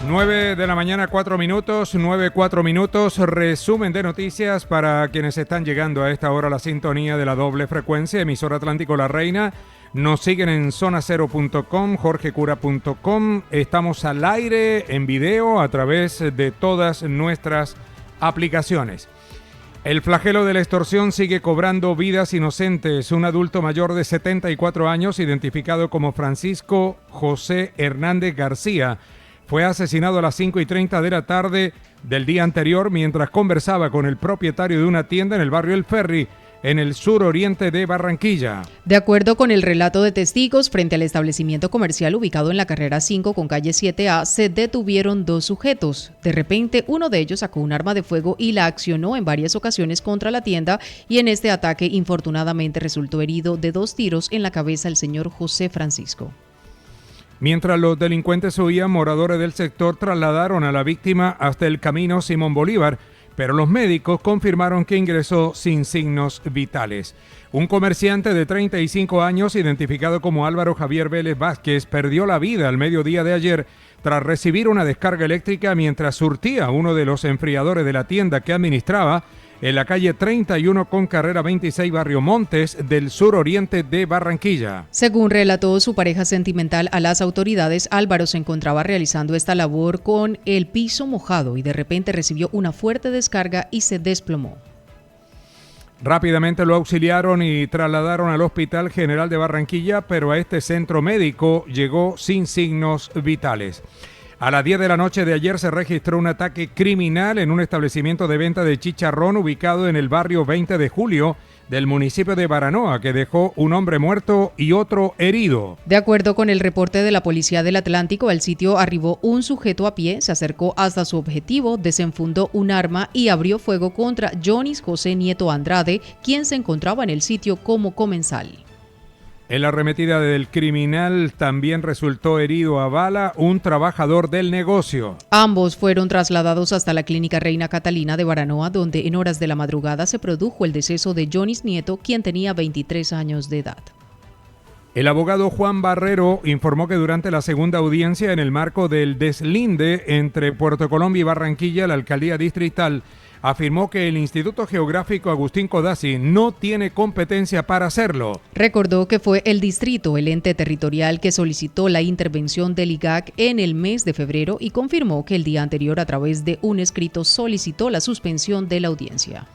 9 de la mañana, 4 minutos, 4 minutos, resumen de noticias para quienes están llegando a esta hora a la sintonía de la doble frecuencia, emisora Atlántico La Reina. Nos siguen en zonacero.com, jorgecura.com, estamos al aire en video a través de todas nuestras aplicaciones. El flagelo de la extorsión sigue cobrando vidas inocentes. Un adulto mayor de 74 años, identificado como Francisco José Hernández García, fue asesinado a las 5:30 de la tarde del día anterior mientras conversaba con el propietario de una tienda en el barrio El Ferry, en el suroriente de Barranquilla. De acuerdo con el relato de testigos, frente al establecimiento comercial ubicado en la carrera 5 con calle 7A, se detuvieron dos sujetos. De repente, uno de ellos sacó un arma de fuego y la accionó en varias ocasiones contra la tienda, y en este ataque, infortunadamente, resultó herido de 2 tiros en la cabeza el señor José Francisco. Mientras los delincuentes huían, moradores del sector trasladaron a la víctima hasta el camino Simón Bolívar, pero los médicos confirmaron que ingresó sin signos vitales. Un comerciante de 35 años, identificado como Álvaro Javier Vélez Vázquez, perdió la vida al mediodía de ayer tras recibir una descarga eléctrica mientras surtía uno de los enfriadores de la tienda que administraba en la calle 31 con carrera 26, barrio Montes, del suroriente de Barranquilla. Según relató su pareja sentimental a las autoridades, Álvaro se encontraba realizando esta labor con el piso mojado y de repente recibió una fuerte descarga y se desplomó. Rápidamente lo auxiliaron y trasladaron al Hospital General de Barranquilla, pero a este centro médico llegó sin signos vitales. A las 10 de la noche de ayer se registró un ataque criminal en un establecimiento de venta de chicharrón ubicado en el barrio 20 de Julio del municipio de Baranoa, que dejó un hombre muerto y otro herido. De acuerdo con el reporte de la Policía del Atlántico, al sitio arribó un sujeto a pie, se acercó hasta su objetivo, desenfundó un arma y abrió fuego contra Jonis José Nieto Andrade, quien se encontraba en el sitio como comensal. En la arremetida del criminal también resultó herido a bala un trabajador del negocio. Ambos fueron trasladados hasta la clínica Reina Catalina de Baranoa, donde en horas de la madrugada se produjo el deceso de Jonis Nieto, quien tenía 23 años de edad. El abogado Juan Barrero informó que durante la segunda audiencia en el marco del deslinde entre Puerto Colombia y Barranquilla, la alcaldía distrital afirmó que el Instituto Geográfico Agustín Codazzi no tiene competencia para hacerlo. Recordó que fue el distrito, el ente territorial, que solicitó la intervención del IGAC en el mes de febrero y confirmó que el día anterior, a través de un escrito, solicitó la suspensión de la audiencia.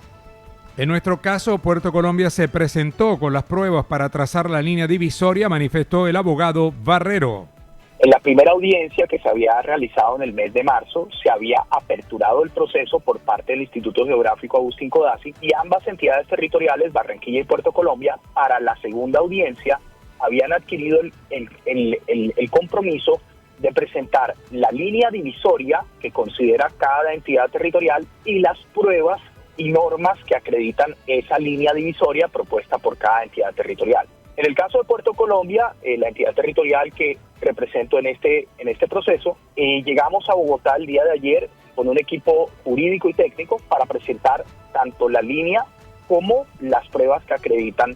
En nuestro caso, Puerto Colombia se presentó con las pruebas para trazar la línea divisoria, manifestó el abogado Barrero. En la primera audiencia que se había realizado en el mes de marzo, se había aperturado el proceso por parte del Instituto Geográfico Agustín Codazzi y ambas entidades territoriales, Barranquilla y Puerto Colombia, para la segunda audiencia habían adquirido el compromiso de presentar la línea divisoria que considera cada entidad territorial y las pruebas y normas que acreditan esa línea divisoria propuesta por cada entidad territorial. En el caso de Puerto Colombia, la entidad territorial que represento en este proceso, llegamos a Bogotá el día de ayer con un equipo jurídico y técnico para presentar tanto la línea como las pruebas que acreditan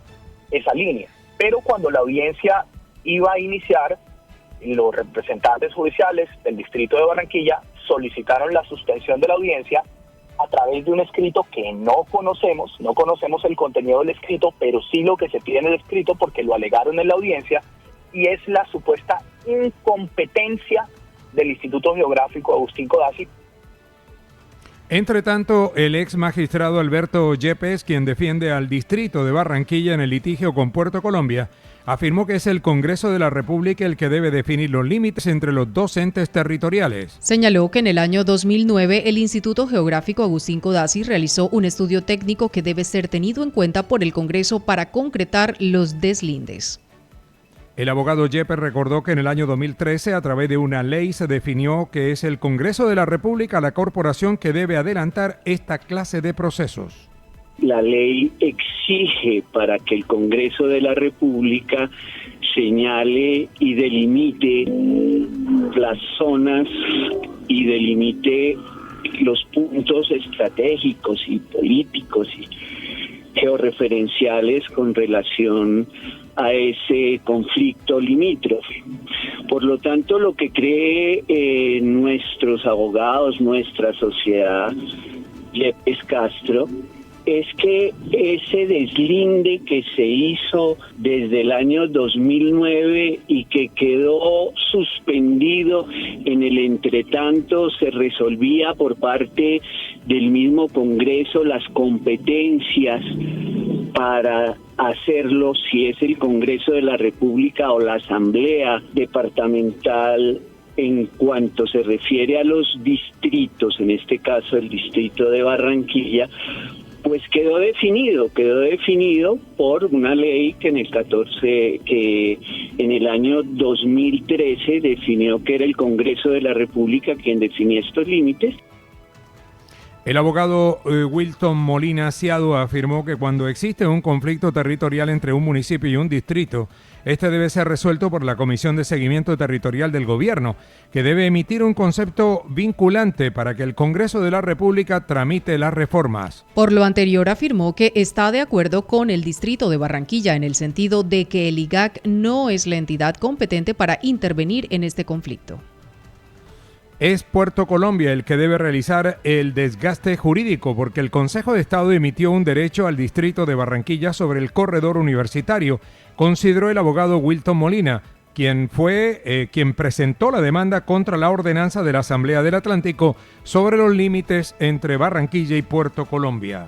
esa línea. Pero cuando la audiencia iba a iniciar, los representantes judiciales del distrito de Barranquilla solicitaron la suspensión de la audiencia a través de un escrito que no conocemos el contenido del escrito, pero sí lo que se pide en el escrito porque lo alegaron en la audiencia, y es la supuesta incompetencia del Instituto Geográfico Agustín Codazzi. Entre tanto, el ex magistrado Alberto Yepes, quien defiende al distrito de Barranquilla en el litigio con Puerto Colombia, afirmó que es el Congreso de la República el que debe definir los límites entre los dos entes territoriales. Señaló que en el año 2009 el Instituto Geográfico Agustín Codazzi realizó un estudio técnico que debe ser tenido en cuenta por el Congreso para concretar los deslindes. El abogado Yepes recordó que en el año 2013, a través de una ley, se definió que es el Congreso de la República la corporación que debe adelantar esta clase de procesos. La ley exige para que el Congreso de la República señale y delimite las zonas y delimite los puntos estratégicos y políticos y georreferenciales con relación a ese conflicto limítrofe. Por lo tanto, lo que cree nuestros abogados, nuestra sociedad, Yepes Castro, es que ese deslinde que se hizo desde el año 2009 y que quedó suspendido en el entretanto, se resolvía por parte del mismo Congreso las competencias para hacerlo, si es el Congreso de la República o la Asamblea Departamental, en cuanto se refiere a los distritos, en este caso el distrito de Barranquilla, pues quedó definido por una ley que en el año 2013 definió que era el Congreso de la República quien definía estos límites. El abogado Wilton Molina Aciado afirmó que cuando existe un conflicto territorial entre un municipio y un distrito, este debe ser resuelto por la Comisión de Seguimiento Territorial del Gobierno, que debe emitir un concepto vinculante para que el Congreso de la República tramite las reformas. Por lo anterior, afirmó que está de acuerdo con el distrito de Barranquilla en el sentido de que el IGAC no es la entidad competente para intervenir en este conflicto. Es Puerto Colombia el que debe realizar el desgaste jurídico porque el Consejo de Estado emitió un derecho al distrito de Barranquilla sobre el corredor universitario, consideró el abogado Wilton Molina, quien presentó la demanda contra la ordenanza de la Asamblea del Atlántico sobre los límites entre Barranquilla y Puerto Colombia.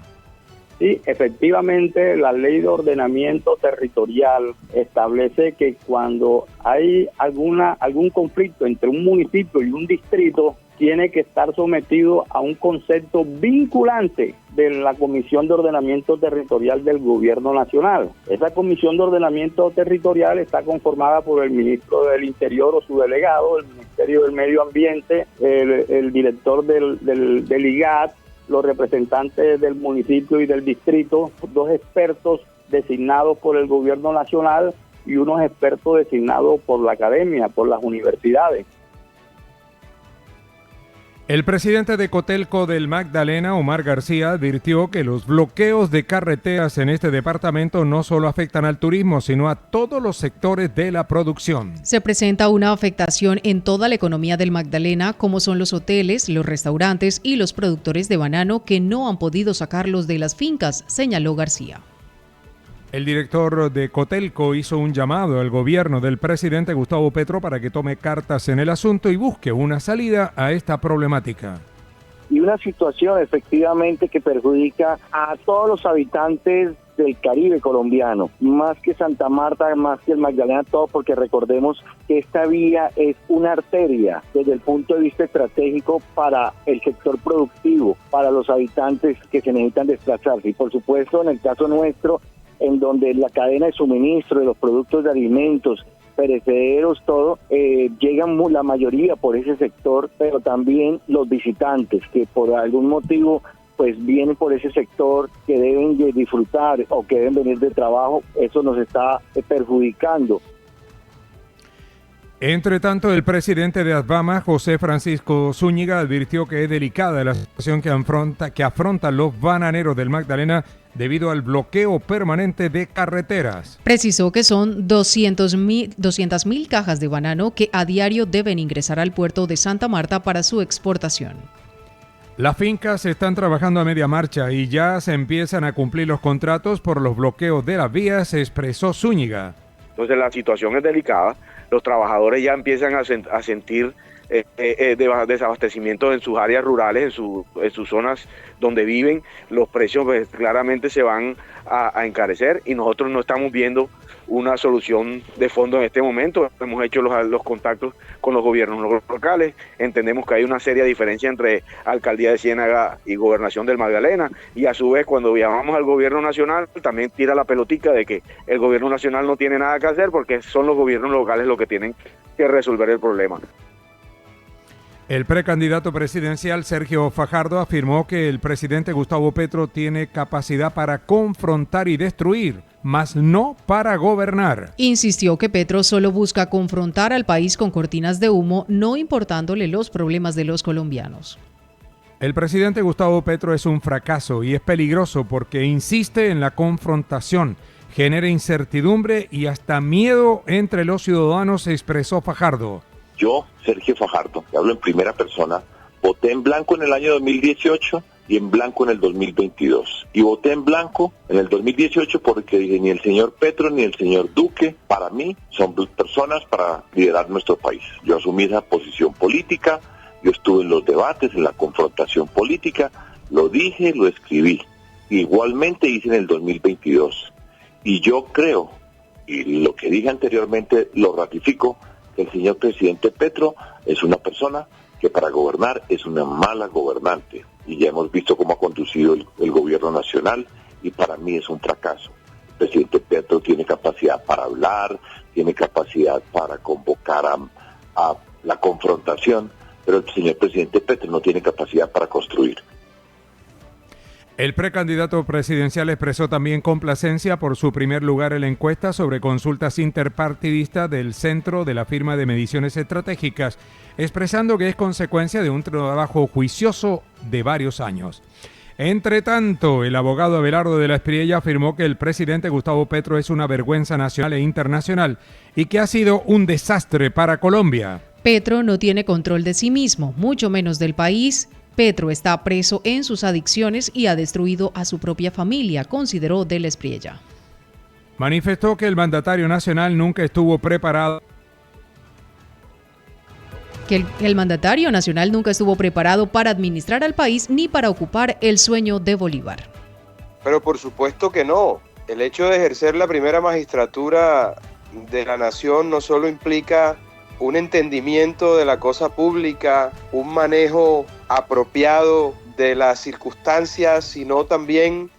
Sí, efectivamente, la ley de ordenamiento territorial establece que cuando hay algún conflicto entre un municipio y un distrito, tiene que estar sometido a un concepto vinculante de la Comisión de Ordenamiento Territorial del Gobierno Nacional. Esa Comisión de Ordenamiento Territorial está conformada por el ministro del Interior o su delegado, el Ministerio del Medio Ambiente, el director del IGAT, los representantes del municipio y del distrito, 2 expertos designados por el gobierno nacional y unos expertos designados por la academia, por las universidades. El presidente de Cotelco del Magdalena, Omar García, advirtió que los bloqueos de carreteras en este departamento no solo afectan al turismo, sino a todos los sectores de la producción. Se presenta una afectación en toda la economía del Magdalena, como son los hoteles, los restaurantes y los productores de banano que no han podido sacarlos de las fincas, señaló García. El director de Cotelco hizo un llamado al gobierno del presidente Gustavo Petro para que tome cartas en el asunto y busque una salida a esta problemática. Y una situación efectivamente que perjudica a todos los habitantes del Caribe colombiano, más que Santa Marta, más que el Magdalena, todo, porque recordemos que esta vía es una arteria desde el punto de vista estratégico para el sector productivo, para los habitantes que se necesitan desplazarse. Y por supuesto, en el caso nuestro, en donde la cadena de suministro de los productos de alimentos, perecederos, todo, llegan la mayoría por ese sector, pero también los visitantes que por algún motivo pues vienen por ese sector, que deben de disfrutar o que deben venir de trabajo, eso nos está perjudicando. Entre tanto, el presidente de ADVAMA, José Francisco Zúñiga, advirtió que es delicada la situación que afrontan los bananeros del Magdalena debido al bloqueo permanente de carreteras. Precisó que son 200.000 cajas de banano que a diario deben ingresar al puerto de Santa Marta para su exportación. Las fincas están trabajando a media marcha y ya se empiezan a cumplir los contratos por los bloqueos de las vías, expresó Zúñiga. Entonces la situación es delicada, los trabajadores ya empiezan a sentir desabastecimiento en sus áreas rurales, en sus zonas donde viven, los precios pues, claramente se van a encarecer y nosotros no estamos viendo una solución de fondo en este momento. Hemos hecho los contactos con los gobiernos locales, entendemos que hay una seria diferencia entre Alcaldía de Ciénaga y Gobernación del Magdalena, y a su vez cuando llamamos al gobierno nacional también tira la pelotica de que el gobierno nacional no tiene nada que hacer porque son los gobiernos locales los que tienen que resolver el problema. El precandidato presidencial Sergio Fajardo afirmó que el presidente Gustavo Petro tiene capacidad para confrontar y destruir, mas no para gobernar. Insistió que Petro solo busca confrontar al país con cortinas de humo, no importándole los problemas de los colombianos. El presidente Gustavo Petro es un fracaso y es peligroso porque insiste en la confrontación. genera incertidumbre y hasta miedo entre los ciudadanos, expresó Fajardo. Yo, Sergio Fajardo, que hablo en primera persona, voté en blanco en el año 2018 y en blanco en el 2022. Y voté en blanco en el 2018 porque dije, ni el señor Petro ni el señor Duque, para mí, son personas para liderar nuestro país. Yo asumí esa posición política, yo estuve en los debates, en la confrontación política, lo dije, lo escribí. Igualmente hice en el 2022. Y yo creo, y lo que dije anteriormente lo ratifico, que el señor presidente Petro es una persona que para gobernar es una mala gobernante. Y ya hemos visto cómo ha conducido el gobierno nacional y para mí es un fracaso. El presidente Petro tiene capacidad para hablar, tiene capacidad para convocar a la confrontación, pero el señor presidente Petro no tiene capacidad para construir. El precandidato presidencial expresó también complacencia por su primer lugar en la encuesta sobre consultas interpartidistas del Centro de la Firma de Mediciones Estratégicas, expresando que es consecuencia de un trabajo juicioso de varios años. Entre tanto, el abogado Abelardo de la Espriella afirmó que el presidente Gustavo Petro es una vergüenza nacional e internacional y que ha sido un desastre para Colombia. Petro no tiene control de sí mismo, mucho menos del país. Petro está preso en sus adicciones y ha destruido a su propia familia, consideró de la Espriella. Manifestó que el mandatario nacional nunca estuvo preparado. Que el mandatario nacional nunca estuvo preparado para administrar al país ni para ocupar el sueño de Bolívar. Pero por supuesto que no. El hecho de ejercer la primera magistratura de la nación no solo implica un entendimiento de la cosa pública, un manejo apropiado de las circunstancias, sino también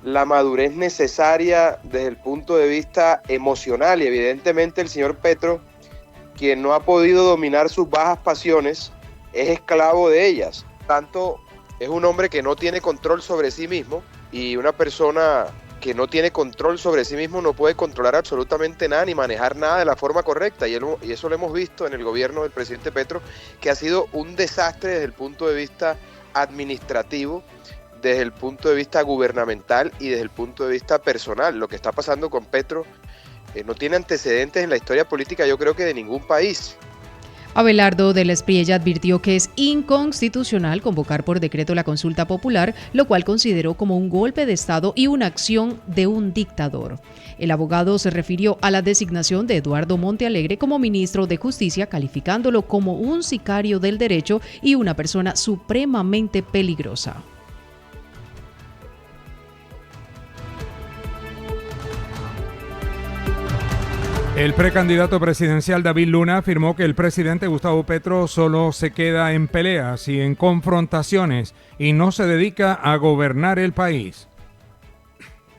la madurez necesaria desde el punto de vista emocional. Y evidentemente el señor Petro, quien no ha podido dominar sus bajas pasiones, es esclavo de ellas. Tanto es un hombre que no tiene control sobre sí mismo, y una persona que no tiene control sobre sí mismo no puede controlar absolutamente nada ni manejar nada de la forma correcta, y eso lo hemos visto en el gobierno del presidente Petro, que ha sido un desastre desde el punto de vista administrativo, desde el punto de vista gubernamental y desde el punto de vista personal. Lo que está pasando con Petro no tiene antecedentes en la historia política, yo creo que de ningún país. Abelardo de la Espriella advirtió que es inconstitucional convocar por decreto la consulta popular, lo cual consideró como un golpe de Estado y una acción de un dictador. El abogado se refirió a la designación de Eduardo Montealegre como ministro de Justicia, calificándolo como un sicario del derecho y una persona supremamente peligrosa. El precandidato presidencial David Luna afirmó que el presidente Gustavo Petro solo se queda en peleas y en confrontaciones y no se dedica a gobernar el país.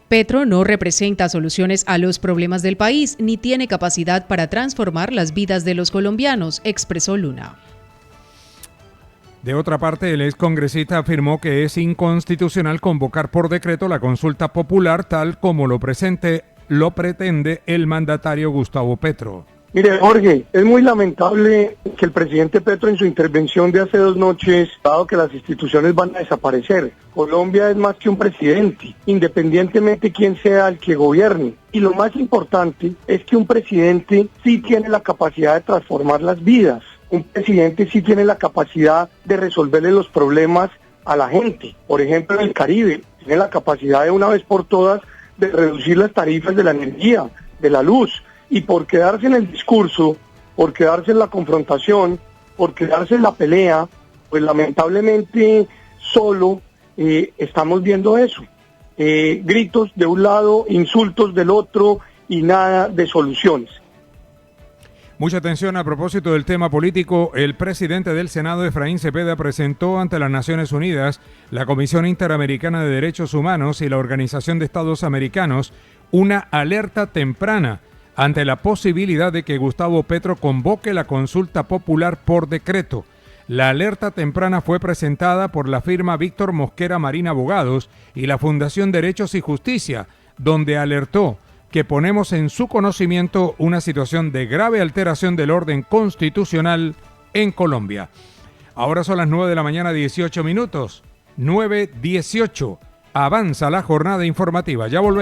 Petro no representa soluciones a los problemas del país ni tiene capacidad para transformar las vidas de los colombianos, expresó Luna. De otra parte, el excongresista afirmó que es inconstitucional convocar por decreto la consulta popular tal como lo pretende el mandatario Gustavo Petro. Mire, Jorge, es muy lamentable que el presidente Petro en su intervención de hace 2 noches, dado que las instituciones van a desaparecer. Colombia es más que un presidente, independientemente quién sea el que gobierne. Y lo más importante es que un presidente sí tiene la capacidad de transformar las vidas. Un presidente sí tiene la capacidad de resolverle los problemas a la gente. Por ejemplo, en el Caribe, tiene la capacidad de una vez por todas de reducir las tarifas de la energía, de la luz, y por quedarse en el discurso, por quedarse en la confrontación, por quedarse en la pelea, pues lamentablemente solo estamos viendo eso. Gritos de un lado, insultos del otro y nada de soluciones. Mucha atención a propósito del tema político. El presidente del Senado, Efraín Cepeda, presentó ante las Naciones Unidas, la Comisión Interamericana de Derechos Humanos y la Organización de Estados Americanos una alerta temprana ante la posibilidad de que Gustavo Petro convoque la consulta popular por decreto. La alerta temprana fue presentada por la firma Víctor Mosquera Marín Abogados y la Fundación Derechos y Justicia, donde alertó que ponemos en su conocimiento una situación de grave alteración del orden constitucional en Colombia. Ahora son las 9 de la mañana, 18 minutos. 9:18. Avanza la jornada informativa. Ya volvemos.